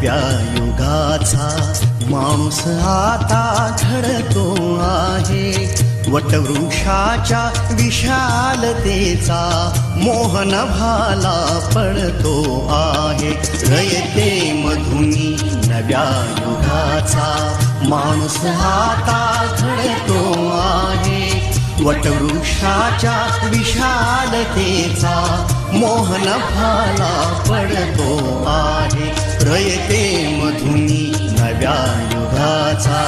नव्या युगाचा माणूस आता घडतो आहे. वटवृक्षाच्या विशालतेचा मोहन भाला पडतो आहे. रयते मधुनी नव्या युगाचा माणूस आता घडतो आहे. वटवृक्षाच्या विशालतेचा मोहन भाला पडतो आहे. रयते मधुनी नव्या युगाचा.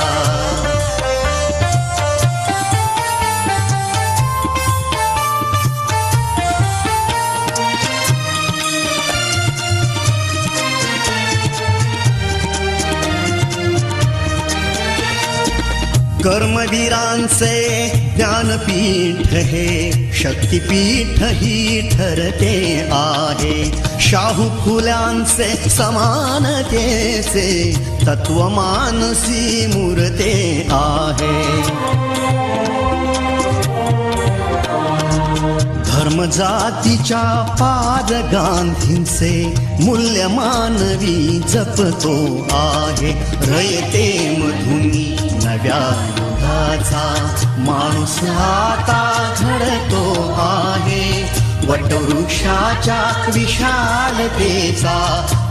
कर्मवीरांचे ज्ञानपीठ हे शक्तिपीठ ही ठरते आहे. शाहू फुल्यांचे समानतेचे तत्व मानसी मूर्ते आहे. धर्म जातीच्या पार गांधींचे मूल्य मानवी जपतो आहे. रयते मधुनी नव्या युगाचा माणूस आता घडतो आहे. वटवृक्षाच्या विशालतेचा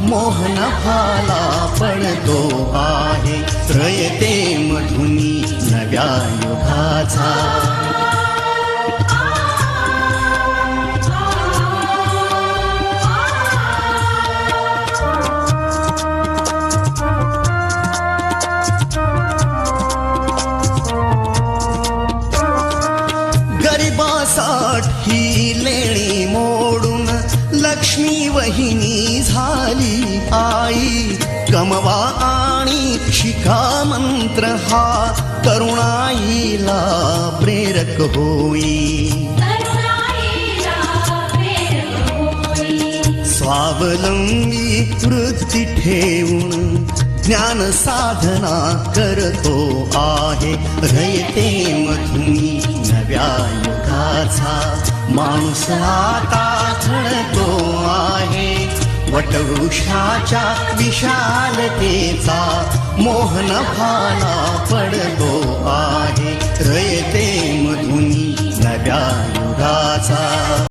मोहन भाला पडतो आहे. रयते मधुनी नव्या युगाचा. गरिबासाठी लेणी मोडून लक्ष्मी वहिनी झाली आई. कमवा आणि शिका मंत्र हा तरुणाईला प्रेरक होई. स्वावलंबी वृत्ती ठेवून ज्ञान साधना करतो आहे. रयते मधुनी नव्या युगाचा माणूस आता घडतो आहे. वटवृक्षाच्या विशालतेचा मोहन भाला पडतो आहे. रयते मधुनी नव्या युगाचा.